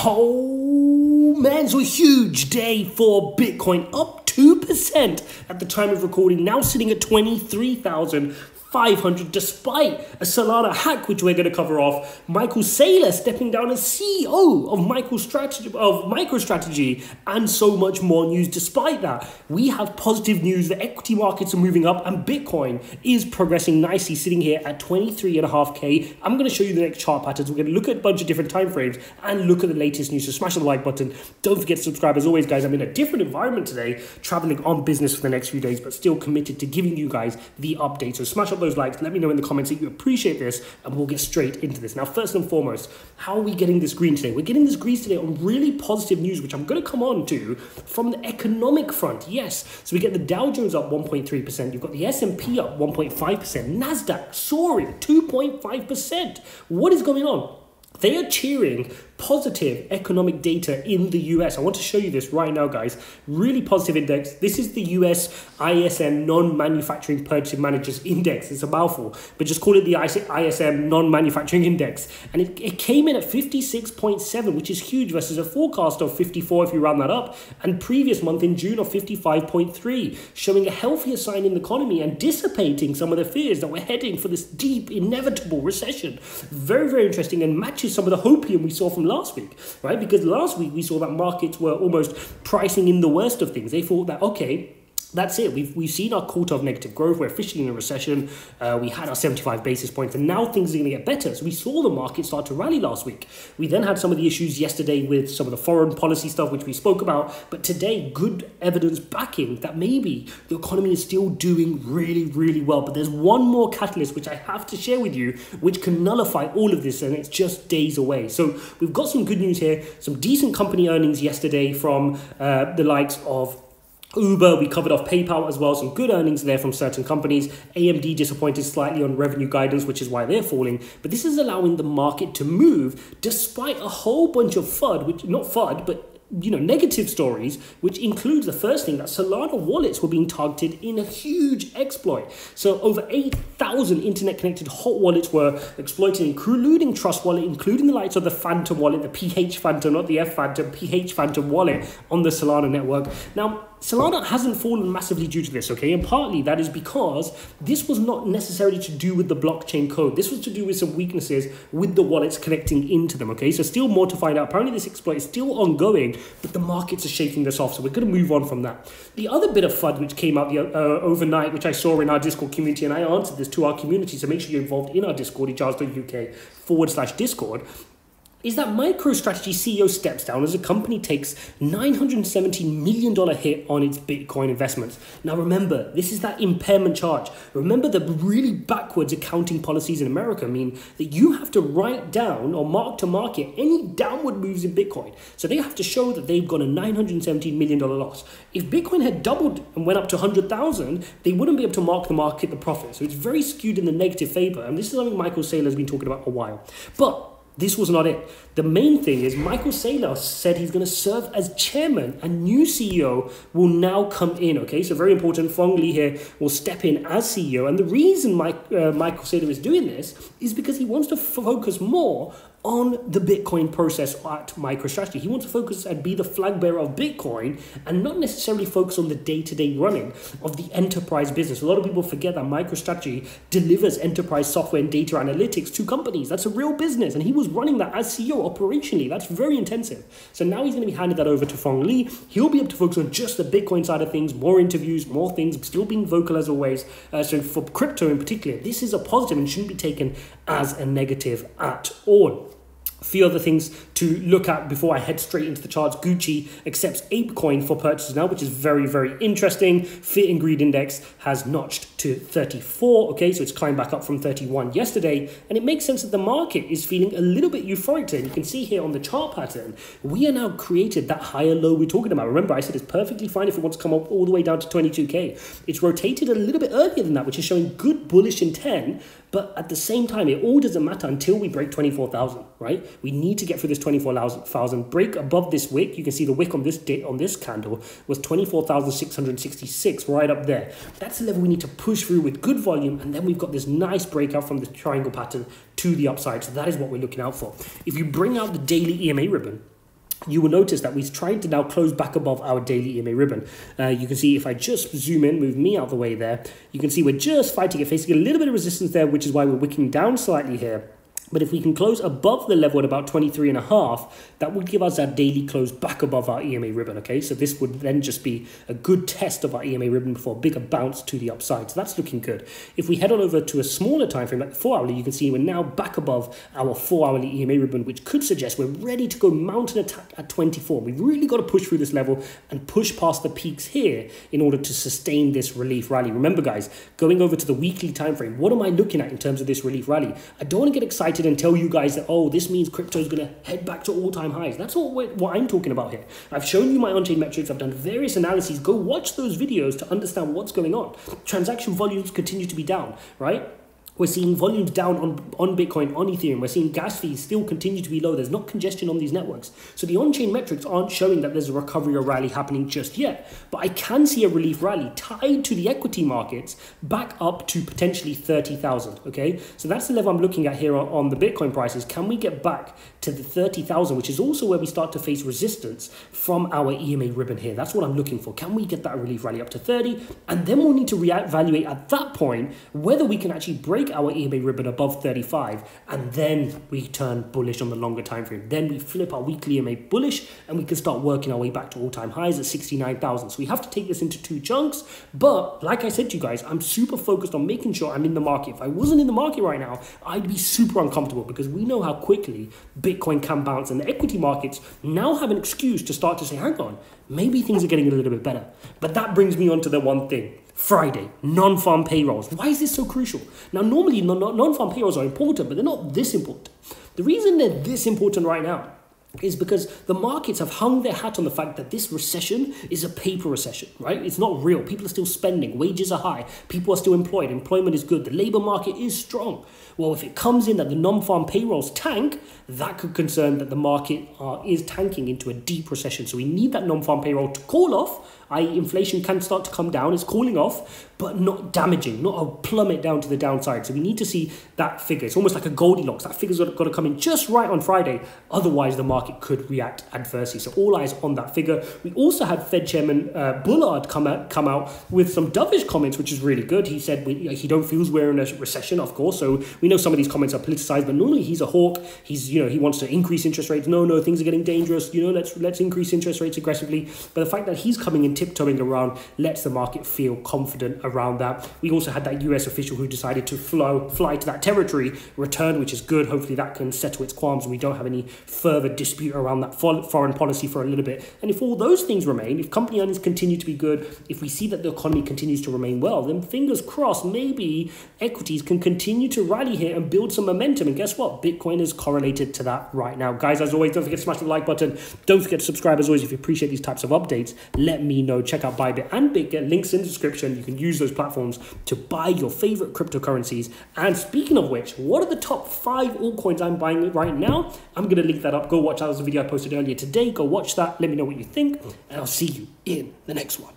Oh man, so a huge day for Bitcoin, up 2% at the time of recording, now sitting at 23,500 despite a Solana hack, which we're going to cover off. Michael Saylor stepping down as CEO of MicroStrategy, and so much more news. Despite that, we have positive news. The equity markets are moving up and Bitcoin is progressing nicely, sitting here at 23.5K. I'm going to show you the next chart patterns. We're going to look at a bunch of different time frames and look at the latest news. So smash the like button. Don't forget to subscribe. As always, guys, I'm in a different environment today, traveling on business for the next few days, but still committed to giving you guys the update. So smash up those likes. Let me know in the comments that you appreciate this, and we'll get straight into this. Now, first and foremost, how are we getting this green today? We're getting this green today on really positive news, which I'm going to come on to from the economic front. Yes, so we get the Dow Jones up 1.3%. You've got the S&P up 1.5%. NASDAQ soaring 2.5%. What is going on? They are cheering positive economic data in the US. I want to show you this right now, guys. Really positive index. This is the US ISM Non-Manufacturing Purchasing Managers Index. It's a mouthful, but just call it the ISM Non-Manufacturing Index. And it came in at 56.7, which is huge versus a forecast of 54 if you round that up, and previous month in June of 55.3, showing a healthier sign in the economy and dissipating some of the fears that we're heading for this deep, inevitable recession. Very, very interesting, and matches some of the hopium we saw from last week, right? Because last week we saw that markets were almost pricing in the worst of things. They thought that, okay, that's it. We've seen our quarter of negative growth. We're officially in a recession. We had our 75 basis points, and now things are going to get better. So we saw the market start to rally last week. We then had some of the issues yesterday with some of the foreign policy stuff, which we spoke about. But today, good evidence backing that maybe the economy is still doing really, really well. But there's one more catalyst, which I have to share with you, which can nullify all of this, and it's just days away. So we've got some good news here. Some decent company earnings yesterday from the likes of Uber. We covered off PayPal as well. Some good earnings there from certain companies. AMD disappointed slightly on revenue guidance, which is why they're falling. But this is allowing the market to move despite a whole bunch of FUD, which not FUD, but negative stories, which includes the first thing, that Solana wallets were being targeted in a huge exploit. So over 8,000 internet-connected hot wallets were exploited, including Trust Wallet, including the likes of the Phantom wallet, the PH Phantom, not the F Phantom, PH Phantom wallet on the Solana network. Now, Solana hasn't fallen massively due to this, okay? And partly that is because this was not necessarily to do with the blockchain code. This was to do with some weaknesses with the wallets connecting into them, okay? So still more to find out. Apparently this exploit is still ongoing, but the markets are shaking this off, so we're going to move on from that. The other bit of FUD which came out overnight, which I saw in our Discord community, and I answered this to our community, so make sure you're involved in our Discord, echarles.uk/Discord, is that MicroStrategy CEO steps down as a company takes $970 million hit on its Bitcoin investments. Now remember, this is that impairment charge. Remember, the really backwards accounting policies in America mean that you have to write down or mark to market any downward moves in Bitcoin. So they have to show that they've got a $917 million loss. If Bitcoin had doubled and went up to 100,000, they wouldn't be able to mark the profit. So it's very skewed in the negative favor. And this is something Michael Saylor has been talking about a while. But this was not it. The main thing is Michael Saylor said he's going to serve as chairman, and new CEO will now come in, okay? So very important, Phong Le here will step in as CEO. And the reason Michael Saylor is doing this is because he wants to focus more on the Bitcoin process at MicroStrategy. He wants to focus and be the flag bearer of Bitcoin and not necessarily focus on the day-to-day running of the enterprise business. A lot of people forget that MicroStrategy delivers enterprise software and data analytics to companies. That's a real business, and he was running that as CEO operationally. That's very intensive. So now he's going to be handed that over to Phong Le. He'll be able to focus on just the Bitcoin side of things, more interviews, more things, still being vocal as always. So for crypto in particular, this is a positive and shouldn't be taken as a negative at all. A few other things to look at before I head straight into the charts. Gucci accepts ApeCoin for purchases now, which is very, very interesting. Fear and Greed Index has notched to 34, okay, so it's climbed back up from 31 yesterday, and it makes sense that the market is feeling a little bit euphoric today. You can see here on the chart pattern, we are now created that higher low we're talking about. Remember, I said it's perfectly fine if it wants to come up all the way down to 22K. It's rotated a little bit earlier than that, which is showing good bullish intent, but at the same time, it all doesn't matter until we break 24,000, right? We need to get through this 24,000, break above this wick. You can see the wick on this candle was 24,666, right up there. That's the level we need to push through with good volume, and then we've got this nice breakout from the triangle pattern to the upside. So that is what we're looking out for. If you bring out the daily EMA ribbon, you will notice that we're trying to now close back above our daily EMA ribbon. You can see if I just zoom in, move me out of the way there, you can see we're just fighting it, facing a little bit of resistance there, which is why we're wicking down slightly here. But if we can close above the level at about 23.5, that would give us that daily close back above our EMA ribbon, okay? So this would then just be a good test of our EMA ribbon before a bigger bounce to the upside. So that's looking good. If we head on over to a smaller time frame, like the 4 hourly, you can see we're now back above our 4 hourly EMA ribbon, which could suggest we're ready to go mountain attack at 24. We've really got to push through this level and push past the peaks here in order to sustain this relief rally. Remember, guys, going over to the weekly time frame, what am I looking at in terms of this relief rally? I don't want to get excited and tell you guys that, oh, this means crypto is going to head back to all-time highs. That's not what I'm talking about here. I've shown you my on-chain metrics. I've done various analyses. Go watch those videos to understand what's going on. Transaction volumes continue to be down, right? We're seeing volumes down on Bitcoin, on Ethereum. We're seeing gas fees still continue to be low. There's not congestion on these networks. So the on-chain metrics aren't showing that there's a recovery or rally happening just yet. But I can see a relief rally tied to the equity markets back up to potentially 30,000, okay? So that's the level I'm looking at here on the Bitcoin prices. Can we get back to the 30,000, which is also where we start to face resistance from our EMA ribbon here? That's what I'm looking for. Can we get that relief rally up to 30? And then we'll need to reevaluate at that point whether we can actually break our EMA ribbon above 35, and then we turn bullish on the longer time frame. Then we flip our weekly EMA bullish, and we can start working our way back to all-time highs at 69,000. So we have to take this into 2 chunks. But like I said to you guys, I'm super focused on making sure I'm in the market. If I wasn't in the market right now, I'd be super uncomfortable, because we know how quickly Bitcoin can bounce, and the equity markets now have an excuse to start to say, hang on, maybe things are getting a little bit better. But that brings me on to the one thing. Friday, non-farm payrolls. Why is this so crucial? Now, normally non-farm payrolls are important, but they're not this important. The reason they're this important right now is because the markets have hung their hat on the fact that this recession is a paper recession, right? It's not real. People are still spending. Wages are high. People are still employed. Employment is good. The labor market is strong. Well, if it comes in that the non-farm payrolls tank, that could concern that the market is tanking into a deep recession. So we need that non-farm payroll to cool off, i.e. inflation can start to come down. It's cooling off, but not damaging, not a plummet down to the downside. So we need to see that figure. It's almost like a Goldilocks. That figure's got to come in just right on Friday. Otherwise, the market could react adversely. So all eyes on that figure. We also had Fed Chairman Bullard come out with some dovish comments, which is really good. He said he don't feel we're in a recession, of course. So we know some of these comments are politicized, but normally he's a hawk. He's, he wants to increase interest rates. No, things are getting dangerous. Let's increase interest rates aggressively. But the fact that he's coming in tiptoeing around lets the market feel confident around that. We also had that US official who decided to fly to that territory, return, which is good. Hopefully that can settle its qualms and we don't have any further dispute around that foreign policy for a little bit. And if all those things remain, if company earnings continue to be good, if we see that the economy continues to remain well, then fingers crossed, maybe equities can continue to rally here and build some momentum. And guess what? Bitcoin is correlated to that right now. Guys, as always, don't forget to smash the like button. Don't forget to subscribe as always. If you appreciate these types of updates, let me know. Check out Bybit and BitGet, links in the description. You can use those platforms to buy your favorite cryptocurrencies. And speaking of which, what are the top 5 altcoins I'm buying right now? I'm going to link that up. Go watch that. That was a video I posted earlier today. Go watch that. Let me know what you think, and I'll see you in the next one.